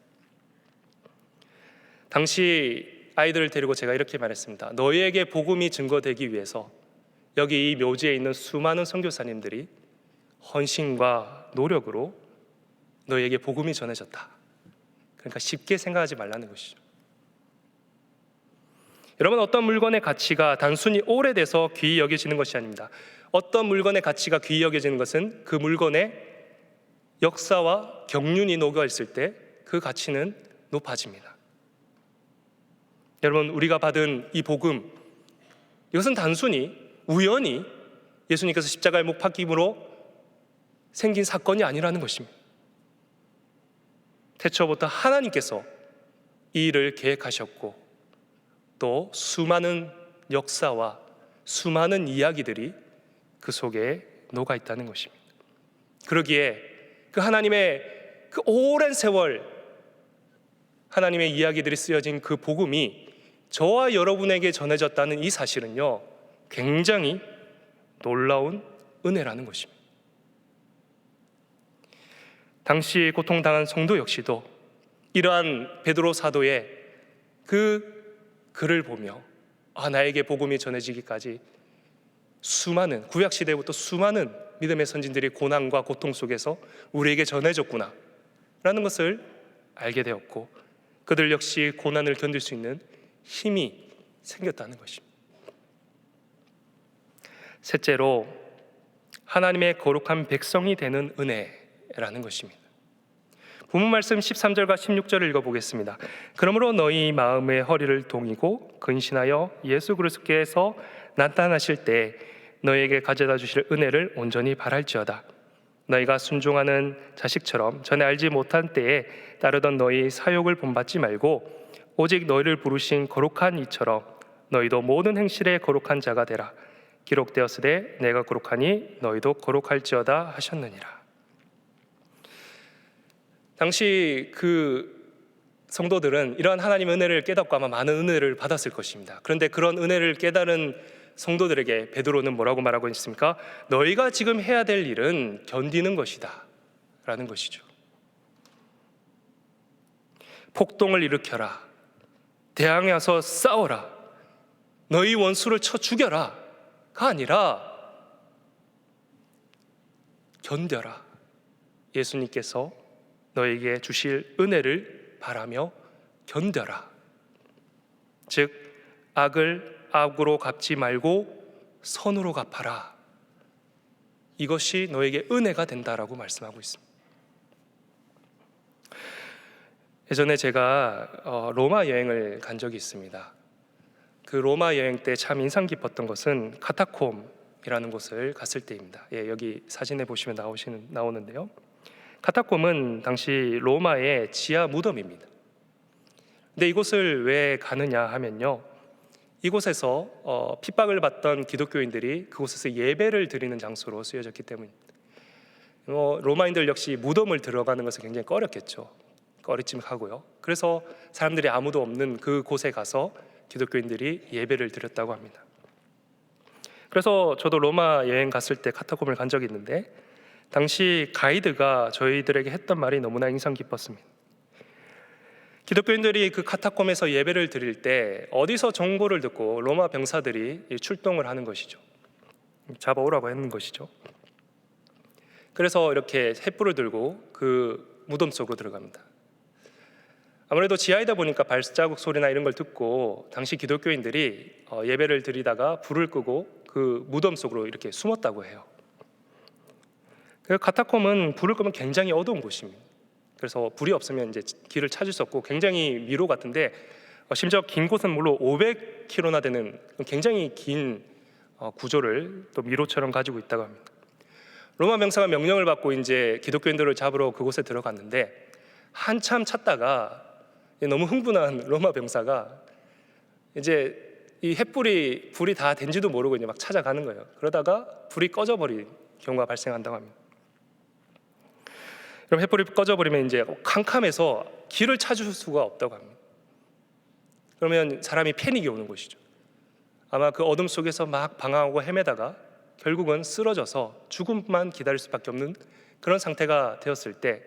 S2: 당시 아이들을 데리고 제가 이렇게 말했습니다. 너희에게 복음이 증거되기 위해서 여기 이 묘지에 있는 수많은 선교사님들이 헌신과 노력으로 너희에게 복음이 전해졌다. 그러니까 쉽게 생각하지 말라는 것이죠. 여러분, 어떤 물건의 가치가 단순히 오래돼서 귀히 여겨지는 것이 아닙니다. 어떤 물건의 가치가 귀히 여겨지는 것은 그 물건의 역사와 경륜이 녹아있을 때 그 가치는 높아집니다. 여러분, 우리가 받은 이 복음, 이것은 단순히 우연히 예수님께서 십자가에 못 박힘으로 생긴 사건이 아니라는 것입니다. 태초부터 하나님께서 이 일을 계획하셨고 또 수많은 역사와 수많은 이야기들이 그 속에 녹아 있다는 것입니다. 그러기에 그 하나님의 그 오랜 세월 하나님의 이야기들이 쓰여진 그 복음이 저와 여러분에게 전해졌다는 이 사실은요, 굉장히 놀라운 은혜라는 것입니다. 당시 고통당한 성도 역시도 이러한 베드로 사도의 그 글을 보며 나에게 복음이 전해지기까지 수많은, 구약시대부터 수많은 믿음의 선진들이 고난과 고통 속에서 우리에게 전해졌구나 라는 것을 알게 되었고 그들 역시 고난을 견딜 수 있는 힘이 생겼다는 것입니다. 셋째로, 하나님의 거룩한 백성이 되는 은혜라는 것입니다. 본문 말씀 13절과 16절을 읽어보겠습니다. 그러므로 너희 마음의 허리를 동이고 근신하여 예수 그리스도께서 나타나실 때 너희에게 가져다 주실 은혜를 온전히 바랄지어다. 너희가 순종하는 자식처럼 전에 알지 못한 때에 따르던 너희 사욕을 본받지 말고 오직 너희를 부르신 거룩한 이처럼 너희도 모든 행실에 거룩한 자가 되라. 기록되었으되 내가 거룩하니 너희도 거룩할지어다 하셨느니라. 당시 그 성도들은 이러한 하나님의 은혜를 깨닫고 아마 많은 은혜를 받았을 것입니다. 그런데 그런 은혜를 깨달은 성도들에게 베드로는 뭐라고 말하고 있습니까? 너희가 지금 해야 될 일은 견디는 것이다 라는 것이죠. 폭동을 일으켜라, 대항해서 싸워라, 너희 원수를 쳐 죽여라 가 아니라 견뎌라. 예수님께서 너에게 주실 은혜를 바라며 견뎌라. 즉 악을 악으로 갚지 말고 선으로 갚아라. 이것이 너에게 은혜가 된다라고 말씀하고 있습니다. 예전에 제가 로마 여행을 간 적이 있습니다. 그 로마 여행 때 참 인상 깊었던 것은 카타콤이라는 곳을 갔을 때입니다. 예, 여기 사진에 보시면 나오는데요. 카타콤은 당시 로마의 지하 무덤입니다. 근데 이곳을 왜 가느냐 하면요, 이곳에서 핍박을 받던 기독교인들이 그곳에서 예배를 드리는 장소로 쓰여졌기 때문입니다. 로마인들 역시 무덤을 들어가는 것을 굉장히 꺼렸겠죠. 꺼리찜하고요. 그래서 사람들이 아무도 없는 그 곳에 가서 기독교인들이 예배를 드렸다고 합니다. 그래서 저도 로마 여행 갔을 때 카타콤을 간 적이 있는데 당시 가이드가 저희들에게 했던 말이 너무나 인상 깊었습니다. 기독교인들이 그 카타콤에서 예배를 드릴 때 어디서 정보를 듣고 로마 병사들이 출동을 하는 것이죠. 잡아오라고 하는 것이죠. 그래서 이렇게 횃불을 들고 그 무덤 속으로 들어갑니다. 아무래도 지하이다 보니까 발자국 소리나 이런 걸 듣고 당시 기독교인들이 예배를 드리다가 불을 끄고 그 무덤 속으로 이렇게 숨었다고 해요. 그 카타콤은 불을 끄면 굉장히 어두운 곳입니다. 그래서 불이 없으면 이제 길을 찾을 수 없고 굉장히 미로 같은데 심지어 긴 곳은 물론 500km나 되는 굉장히 긴 구조를 또 미로처럼 가지고 있다고 합니다. 로마 병사가 명령을 받고 이제 기독교인들을 잡으러 그곳에 들어갔는데 한참 찾다가 너무 흥분한 로마 병사가 이제 이 횃불이 불이 다 된지도 모르고 이제 막 찾아가는 거예요. 그러다가 불이 꺼져버린 경우가 발생한다고 합니다. 그럼 횃불이 꺼져버리면 이제 캄캄해서 길을 찾을 수가 없다고 합니다. 그러면 사람이 패닉이 오는 것이죠. 아마 그 어둠 속에서 막 방황하고 헤매다가 결국은 쓰러져서 죽음만 기다릴 수밖에 없는 그런 상태가 되었을 때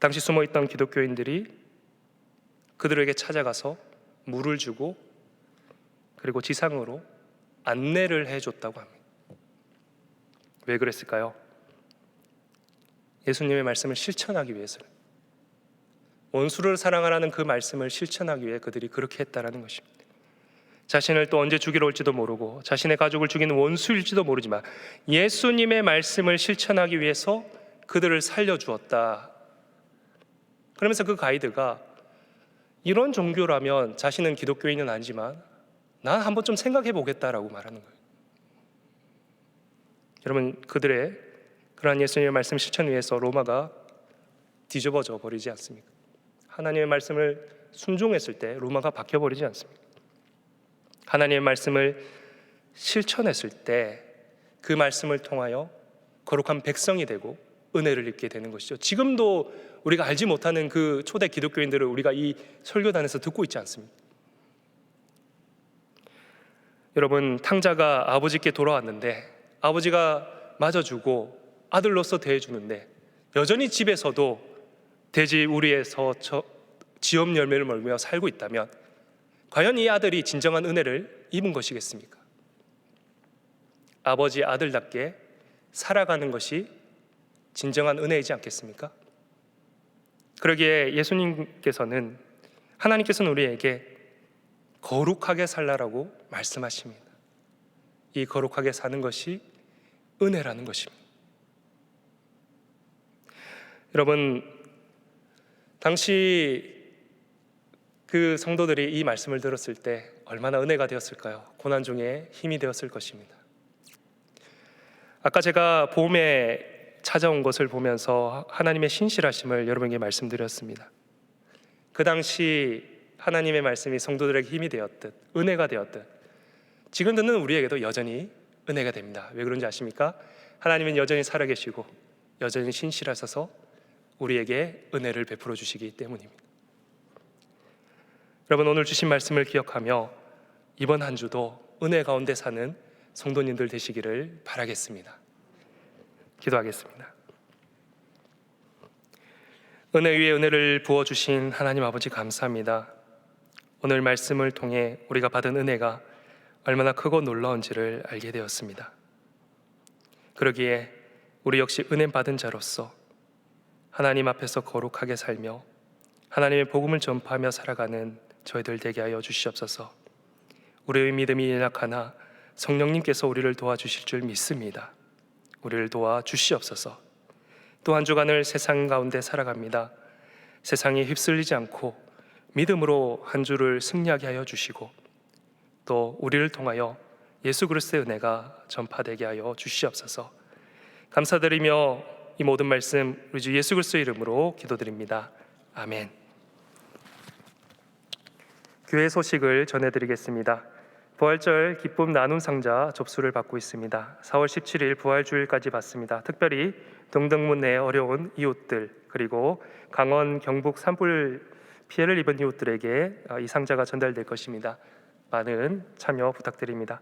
S2: 당시 숨어있던 기독교인들이 그들에게 찾아가서 물을 주고 그리고 지상으로 안내를 해줬다고 합니다. 왜 그랬을까요? 예수님의 말씀을 실천하기 위해서는, 원수를 사랑하라는 그 말씀을 실천하기 위해 그들이 그렇게 했다라는 것입니다. 자신을 또 언제 죽이러 올지도 모르고 자신의 가족을 죽이는 원수일지도 모르지만 예수님의 말씀을 실천하기 위해서 그들을 살려주었다. 그러면서 그 가이드가 이런 종교라면 자신은 기독교인은 아니지만 난 한번 좀 생각해 보겠다라고 말하는 거예요. 여러분, 그들의 그러한 예수님의 말씀 실천 위해서 로마가 뒤집어져 버리지 않습니까? 하나님의 말씀을 순종했을 때 로마가 바뀌어버리지 않습니까? 하나님의 말씀을 실천했을 때 그 말씀을 통하여 거룩한 백성이 되고 은혜를 입게 되는 것이죠. 지금도 우리가 알지 못하는 그 초대 기독교인들을 우리가 이 설교단에서 듣고 있지 않습니까? 여러분, 탕자가 아버지께 돌아왔는데 아버지가 맞아주고 아들로서 대해주는데 여전히 집에서도 돼지 우리에서 지업 열매를 먹으며 살고 있다면 과연 이 아들이 진정한 은혜를 입은 것이겠습니까? 아버지 아들답게 살아가는 것이 진정한 은혜이지 않겠습니까? 그러기에 예수님께서는, 하나님께서는 우리에게 거룩하게 살라라고 말씀하십니다. 이 거룩하게 사는 것이 은혜라는 것입니다. 여러분, 당시 그 성도들이 이 말씀을 들었을 때 얼마나 은혜가 되었을까요? 고난 중에 힘이 되었을 것입니다. 아까 제가 봄에 찾아온 것을 보면서 하나님의 신실하심을 여러분에게 말씀드렸습니다. 그 당시 하나님의 말씀이 성도들에게 힘이 되었듯 은혜가 되었듯 지금 듣는 우리에게도 여전히 은혜가 됩니다. 왜 그런지 아십니까? 하나님은 여전히 살아계시고 여전히 신실하셔서 우리에게 은혜를 베풀어 주시기 때문입니다. 여러분, 오늘 주신 말씀을 기억하며 이번 한 주도 은혜 가운데 사는 성도님들 되시기를 바라겠습니다. 기도하겠습니다. 은혜 위에 은혜를 부어주신 하나님 아버지 감사합니다. 오늘 말씀을 통해 우리가 받은 은혜가 얼마나 크고 놀라운지를 알게 되었습니다. 그러기에 우리 역시 은혜 받은 자로서 하나님 앞에서 거룩하게 살며 하나님의 복음을 전파하며 살아가는 저희들 되게 하여 주시옵소서. 우리의 믿음이 연약하나 성령님께서 우리를 도와주실 줄 믿습니다. 우리를 도와주시옵소서. 또 한 주간을 세상 가운데 살아갑니다. 세상에 휩쓸리지 않고 믿음으로 한 주를 승리하게 하여 주시고 또 우리를 통하여 예수 그리스도의 은혜가 전파되게 하여 주시옵소서. 감사드리며 이 모든 말씀 우리 주 예수 그리스도의 이름으로 기도드립니다. 아멘. 교회 소식을 전해드리겠습니다. 부활절 기쁨 나눔 상자 접수를 받고 있습니다. 4월 17일 부활주일까지 받습니다. 특별히 동덕문 내 어려운 이웃들 그리고 강원 경북 산불 피해를 입은 이웃들에게 이 상자가 전달될 것입니다. 많은 참여 부탁드립니다.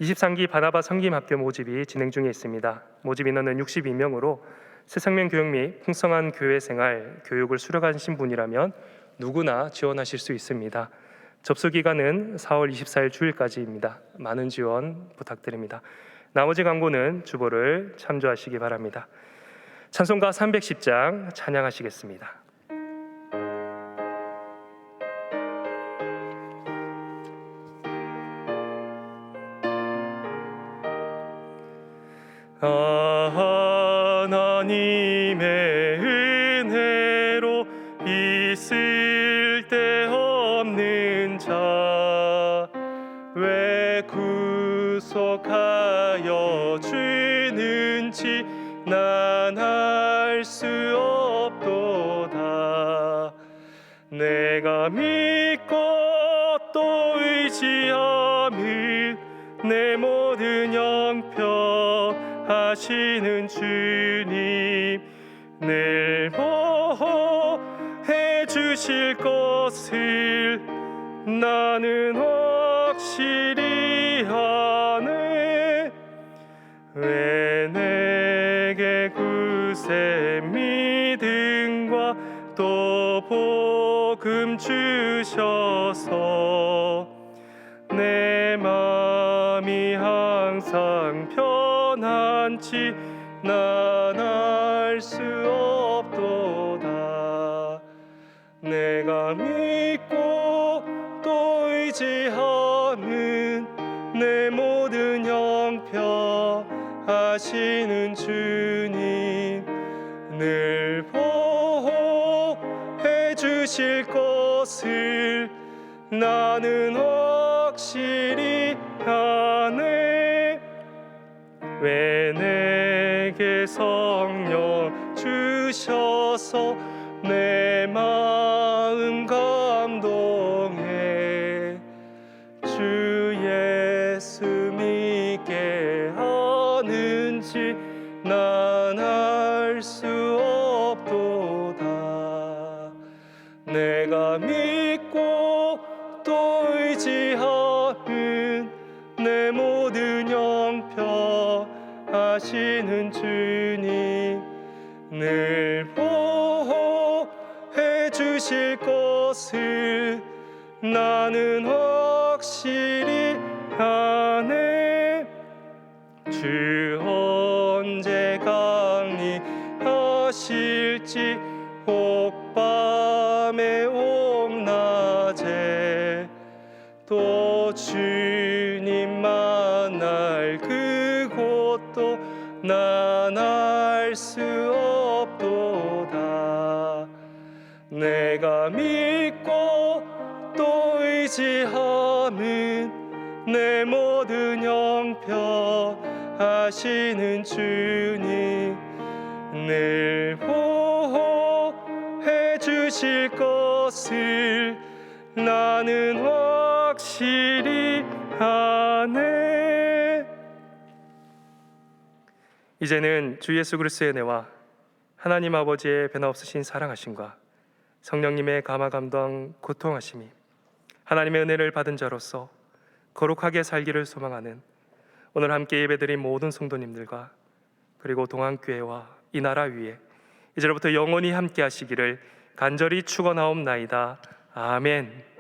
S2: 23기 바나바 성김학교 모집이 진행 중에 있습니다. 모집 인원은 62명으로 새생명 교육 및 풍성한 교회 생활 교육을 수료하신 분이라면 누구나 지원하실 수 있습니다. 접수 기간은 4월 24일 주일까지입니다. 많은 지원 부탁드립니다. 나머지 광고는 주보를 참조하시기 바랍니다. 찬송가 310장 찬양하시겠습니다. 하나님의 은혜로 있을 데 없는 자 왜 구속하여 주는지 난 알 수 없도다. 내가 믿고 또 의지함은 내 모든 영평하시는 주님 늘 보호해 주실 것을 나는 확실히 아네. 왜 내게 구세 믿음과 또 복음 주셔서 내 마음이 항상 편한지 난 알 수 없도다. 내가 믿고 또 의지함은 내 모든 영평하시는 주님 늘 보호해 주실 것을 나는 확실히 아네. 왜 내게 성령 주셔서 내 마음 감동해 주 예수 믿게 하는지 난 알 수 없도다. 내가 믿고 또 의지함은 내 모든 영평하시는 주님 늘 보호해 주실 것을 나는 확실히 아네. 주 언제 강림하실지 혹 밤에 혹 낮에 또 주님 만날 그곳도 난 알 수 없도다. 내가 믿고 또 의지함은 내 모든 영평하시는 주님 늘 보호해 주실 것을 나는 확실히 아네. 이제는 주 예수 그리스도의 은혜와 하나님 아버지의 변화없으신 사랑하심과 성령님의 감화 감동 고통하심이 하나님의 은혜를 받은 자로서 거룩하게 살기를 소망하는 오늘 함께 예배드린 모든 성도님들과 그리고 동안교회와 이 나라 위에 이제로부터 영원히 함께 하시기를 간절히 축원하옵나이다. 아멘.